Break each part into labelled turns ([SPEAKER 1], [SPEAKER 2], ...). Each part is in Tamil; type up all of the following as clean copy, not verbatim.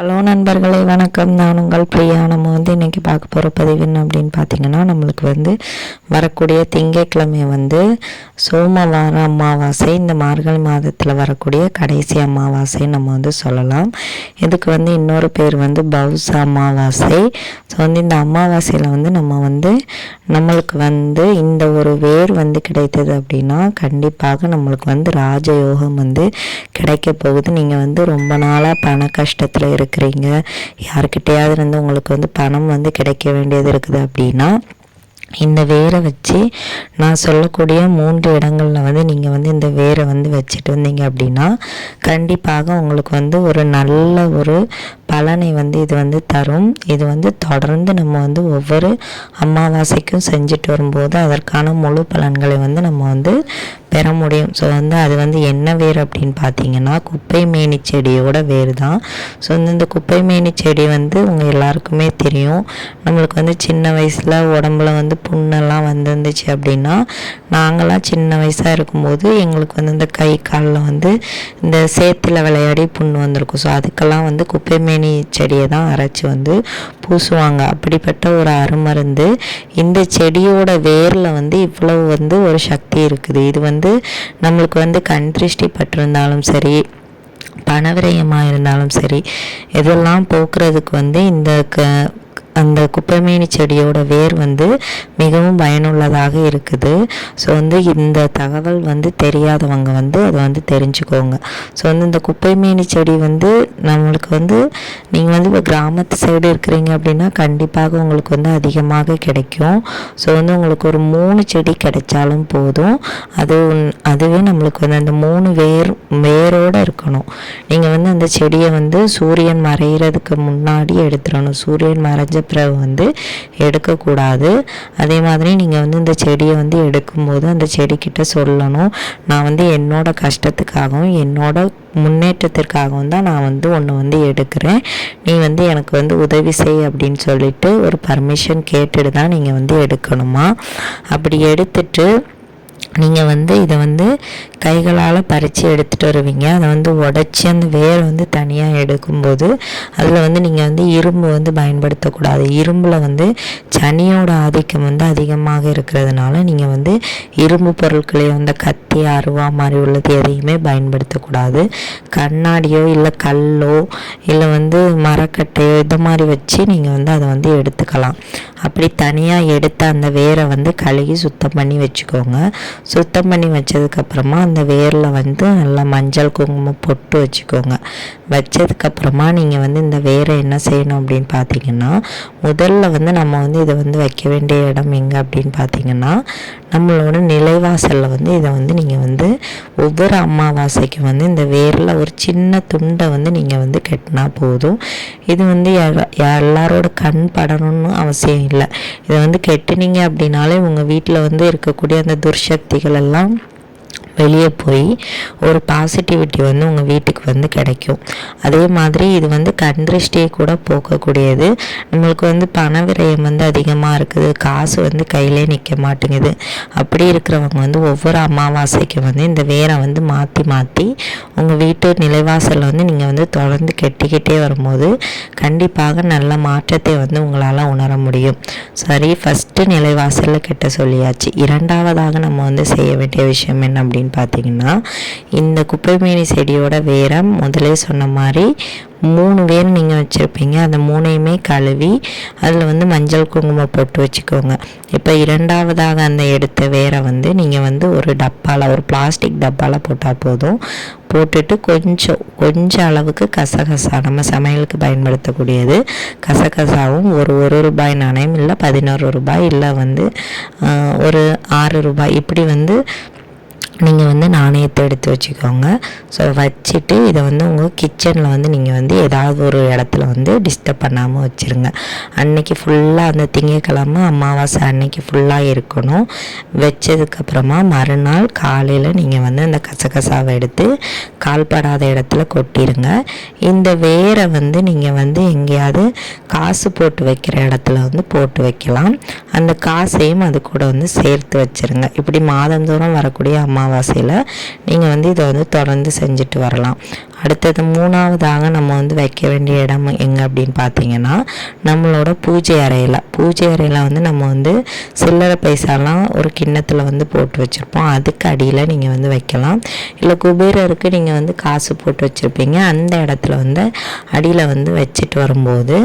[SPEAKER 1] ஹலோ நண்பர்களே, வணக்கம். நான் உங்கள் பிரியா. நம்ம இன்றைக்கி பார்க்க போகிற பதிவு என்ன அப்படின்னு பார்த்தீங்கன்னா, நம்மளுக்கு வரக்கூடிய திங்கட்கிழமை சோமவார அமாவாசை. இந்த மார்கழி மாதத்தில் வரக்கூடிய கடைசி அமாவாசை நம்ம சொல்லலாம். இதுக்கு இன்னொரு பேர் பௌச அமாவாசை. ஸோ இந்த அமாவாசையில் நம்ம நம்மளுக்கு இந்த ஒரு வேர் கிடைத்தது அப்படின்னா கண்டிப்பாக நம்மளுக்கு ராஜயோகம் கிடைக்க போகுது. நீங்கள் ரொம்ப நாளாக பண கஷ்டத்தில் இருக்கிறீங்க, யாருக்கிட்டையாவது உங்களுக்கு பணம் கிடைக்க வேண்டியது இருக்குது அப்படின்னா இந்த வேரை வச்சு நான் சொல்லக்கூடிய 3 இடங்களில் நீங்கள் இந்த வேரை வச்சுட்டு வந்தீங்க அப்படின்னா கண்டிப்பாக உங்களுக்கு ஒரு நல்ல ஒரு பலனை இது தரும். இது தொடர்ந்து நம்ம ஒவ்வொரு அமாவாசைக்கும் செஞ்சுட்டு வரும்போது அதற்கான முழு பலன்களை நம்ம பெற முடியும். ஸோ அது என்ன வேர் அப்படின்னு பார்த்தீங்கன்னா குப்பை மேனி செடியோட வேர் தான். ஸோ இந்த குப்பை மேனி செடி உங்கள் எல்லாருக்குமே தெரியும். நம்மளுக்கு சின்ன வயசில் உடம்புல புண்ணெல்லாம் வந்துருந்துச்சு அப்படின்னா நாங்களாம் சின்ன வயசாக இருக்கும்போது எங்களுக்கு இந்த கை காலில் இந்த சேத்துல விளையாடி புண்ணு வந்திருக்கும். ஸோ அதுக்கெல்லாம் குப்பை மேனி செடியை தான் அரைச்சி பூசுவாங்க. அப்படிப்பட்ட ஒரு அருமருந்து. இந்த செடியோட வேரில் இவ்வளவு ஒரு சக்தி இருக்குது. இது நம்மளுக்கு கண் திருஷ்டி பட்டிருந்தாலும் சரி, பணவிரயமாக இருந்தாலும் சரி, இதெல்லாம் போக்குறதுக்கு இந்த அந்த குப்பைமேனி செடியோட வேர் மிகவும் பயனுள்ளதாக இருக்குது. ஸோ இந்த தகவல் தெரியாதவங்க அதை தெரிஞ்சுக்கோங்க. ஸோ இந்த குப்பைமேனி செடி நம்மளுக்கு நீங்கள் இப்போ கிராமத்து சைடு இருக்கிறீங்க அப்படின்னா கண்டிப்பாக உங்களுக்கு அதிகமாக கிடைக்கும். ஸோ உங்களுக்கு ஒரு 3 செடி கிடைச்சாலும் போதும். அதுவே நம்மளுக்கு அந்த 3 வேரோடு இருக்கணும். நீங்கள் அந்த செடியை சூரியன் மறைகிறதுக்கு முன்னாடி எடுத்துடணும். சூரியன் மறைஞ்ச பிறகு எடுக்கக்கூடாது. அதே மாதிரி நீங்கள் இந்த செடியை எடுக்கும்போது அந்த செடிக்கிட்ட சொல்லணும், நான் என்னோட கஷ்டத்துக்காகவும் என்னோட முன்னேற்றத்திற்காகவும் தான் நான் ஒன்று எடுக்கிறேன், நீ எனக்கு உதவி செய் அப்படின்னு சொல்லிட்டு ஒரு பர்மிஷன் கேட்டுட்டு தான் நீங்கள் எடுக்கணுமா. அப்படி எடுத்துட்டு நீங்கள் இதை கைகளால் பறித்து எடுத்துகிட்டு வருவீங்க. அதை உடச்சி அந்த வேர் தனியாக எடுக்கும்போது அதில் நீங்கள் இரும்பு பயன்படுத்தக்கூடாது. இரும்பில் சனியோட ஆதிக்கம் அதிகமாக இருக்கிறதுனால நீங்கள் இரும்பு பொருட்களை கத்தி அருவா மாதிரி உள்ளது எதையுமே பயன்படுத்தக்கூடாது. கண்ணாடியோ இல்லை கல்லோ இல்லை மரக்கட்டையோ இந்த மாதிரி வச்சு நீங்கள் அதை எடுத்துக்கலாம். அப்படி தனியாக எடுத்த அந்த வேரை கழுகி சுத்தம் பண்ணி வச்சுக்கோங்க. சுத்தம் பண்ணி வச்சதுக்கப்புறமா அந்த வேரில் நல்லா மஞ்சள் குங்குமம் பொட்டு வச்சுக்கோங்க. வச்சதுக்கப்புறமா நீங்கள் இந்த வேரை என்ன செய்யணும் அப்படின்னு பார்த்தீங்கன்னா, முதல்ல நம்ம இதை வைக்க வேண்டிய இடம் எங்கே அப்படின்னு பார்த்தீங்கன்னா நம்மளோட நிலைவாசலில் இதை நீங்கள் ஒவ்வொரு அமாவாசைக்கும் இந்த வேரில் ஒரு சின்ன துண்டை நீங்கள் கட்டினா போதும். இது எல்லாரோட கண் படணும்னு அவசியம் இல்லை. இதை கெட்டினீங்க அப்படின்னாலே உங்கள் வீட்டில் இருக்கக்கூடிய அந்த துர்சக்திகள் எல்லாம் வெளியே போய் ஒரு பாசிட்டிவிட்டி உங்கள் வீட்டுக்கு கிடைக்கும். அதே மாதிரி இது கண் திருஷ்டியை கூட போக்கக்கூடியது. நம்மளுக்கு பண விரயம் அதிகமாக இருக்குது, காசு கையிலே நிற்க மாட்டேங்குது. அப்படி இருக்கிறவங்க ஒவ்வொரு அமாவாசைக்கும் இந்த வேரை மாற்றி மாற்றி உங்கள் வீட்டு நிலைவாசலில் நீங்கள் தொடர்ந்து கெட்டிக்கிட்டே வரும்போது கண்டிப்பாக நல்ல மாற்றத்தை உங்களால் உணர முடியும். சரி, ஃபஸ்ட்டு நிலைவாசலில் கெட்ட சொல்லியாச்சு. இரண்டாவதாக நம்ம செய்ய வேண்டிய விஷயம் என்ன அப்படின்னு பார்த்தீங்கன்னா, இந்த குப்பைமேனி செடியோட வேரை முதலே சொன்ன மாதிரி 3 வேர் நீங்கள் வச்சுருப்பீங்க. அந்த 3ஐயுமே கழுவி அதில் மஞ்சள் குங்குமம் போட்டு வச்சுக்கோங்க. இப்போ இரண்டாவதாக அந்த எடுத்த வேரை நீங்கள் ஒரு டப்பாவில், ஒரு பிளாஸ்டிக் டப்பாவில் போட்டால் போதும். போட்டுட்டு கொஞ்சம் அளவுக்கு கசகசா, நம்ம சமையலுக்கு பயன்படுத்தக்கூடியது கசகசாவும் ஒரு ரூபாய் நாணயம், இல்லை 11 ரூபாய், இல்லை ஒரு 6 ரூபாய், இப்படி நீங்கள் நாணயத்தை எடுத்து வச்சுக்கோங்க. ஸோ வச்சுட்டு இதை உங்கள் கிச்சனில் நீங்கள் ஏதாவது ஒரு இடத்துல டிஸ்டர்ப் பண்ணாமல் வச்சுருங்க. அன்னைக்கு ஃபுல்லாக அந்த திங்கட்கிழமை அமாவாசை அன்னைக்கு ஃபுல்லாக இருக்கணும். வச்சதுக்கப்புறமா மறுநாள் காலையில் நீங்கள் அந்த கசகசாவை எடுத்து கால்படாத இடத்துல கொட்டிடுங்க. இந்த வேரை நீங்கள் எங்கேயாவது காசு போட்டு வைக்கிற இடத்துல போட்டு வைக்கலாம். அந்த காசையும் அது கூட வந்து சேர்த்து வச்சுருங்க. இப்படி மாதந்தோறும் வரக்கூடிய அமாவாசையில் நீங்கள் வந்து இதை வந்து தொடர்ந்து செஞ்சுட்டு வரலாம். அடுத்தது 3வதாக நம்ம வந்து வைக்க வேண்டிய இடம் எங்கே அப்படின்னு பார்த்தீங்கன்னா, நம்மளோட பூஜை அறையில் வந்து நம்ம வந்து சில்லறை பைசாலாம் ஒரு கிண்ணத்தில் வந்து போட்டு வச்சுருப்போம். அதுக்கு அடியில் நீங்கள் வந்து வைக்கலாம். இல்லை குபேரருக்கு நீங்கள் வந்து காசு போட்டு வச்சுருப்பீங்க, அந்த இடத்துல வந்து அடியில் வந்து வச்சுட்டு வரும்போது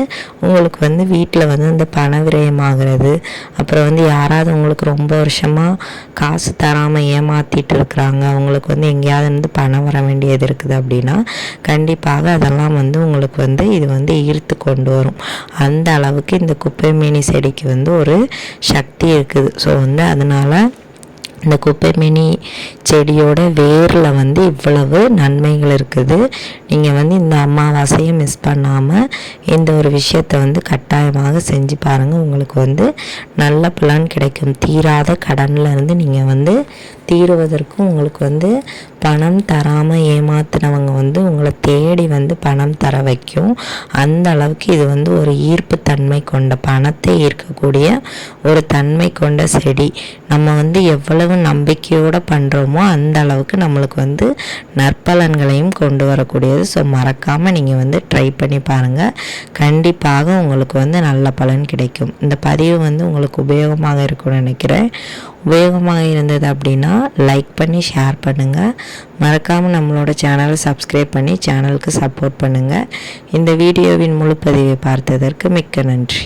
[SPEAKER 1] உங்களுக்கு வந்து வீட்டில் வந்து இந்த பண விரயமாகிறது, அப்புறம் வந்து யாராவது உங்களுக்கு ரொம்ப வருஷமாக காசு தராமல் ஏமாற்றிட்டு இருக்கிறாங்க, அவங்களுக்கு வந்து எங்கேயாவது இருந்து பணம் வர வேண்டியது இருக்குது அப்படின்னா கண்டிப்பாக அதெல்லாம் வந்து உங்களுக்கு வந்து இது வந்து ஈர்த்து கொண்டு வரும். அந்த அளவுக்கு இந்த குப்பைமேனி செடிக்கு வந்து ஒரு சக்தி இருக்குது. ஸோ வந்து அதனால் இந்த குப்பைமேனி செடியோட வேரில் வந்து இவ்வளவு நன்மைகள் இருக்குது. நீங்கள் வந்து இந்த அமாவாசையை மிஸ் பண்ணாமல் இந்த ஒரு விஷயத்தை வந்து கட்டாயமாக செஞ்சு பாருங்கள். உங்களுக்கு வந்து நல்ல பலன் கிடைக்கும். தீராத கடனில் இருந்து நீங்கள் வந்து தீருவதற்கும் உங்களுக்கு வந்து பணம் தராமல் ஏமாத்தினவங்க வந்து உங்களை தேடி வந்து பணம் தர வைக்கும். அந்த அளவுக்கு இது வந்து ஒரு ஈர்ப்பு தன்மை கொண்ட, பணத்தை ஈர்க்கக்கூடிய ஒரு தன்மை கொண்ட செடி. நம்ம வந்து எவ்வளவு நம்பிக்கையோடு பண்ணுறோமோ அந்த அளவுக்கு நம்மளுக்கு வந்து நற்பலன்களையும் கொண்டு வரக்கூடியது. ஸோ மறக்காமல் நீங்கள் வந்து ட்ரை பண்ணி பாருங்கள். கண்டிப்பாக உங்களுக்கு வந்து நல்ல பலன் கிடைக்கும். இந்த பதிவு வந்து உங்களுக்கு உபயோகமாக இருக்கும்னு நினைக்கிறேன். உபயோகமாக இருந்தது அப்படின்னா லைக் பண்ணி ஷேர் பண்ணுங்கள். மறக்காமல் நம்மளோட சேனலை சப்ஸ்கிரைப் பண்ணி சேனலுக்கு சப்போர்ட் பண்ணுங்கள். இந்த வீடியோவின் முழு பதிவை பார்த்ததற்கு மிக்க நன்றி.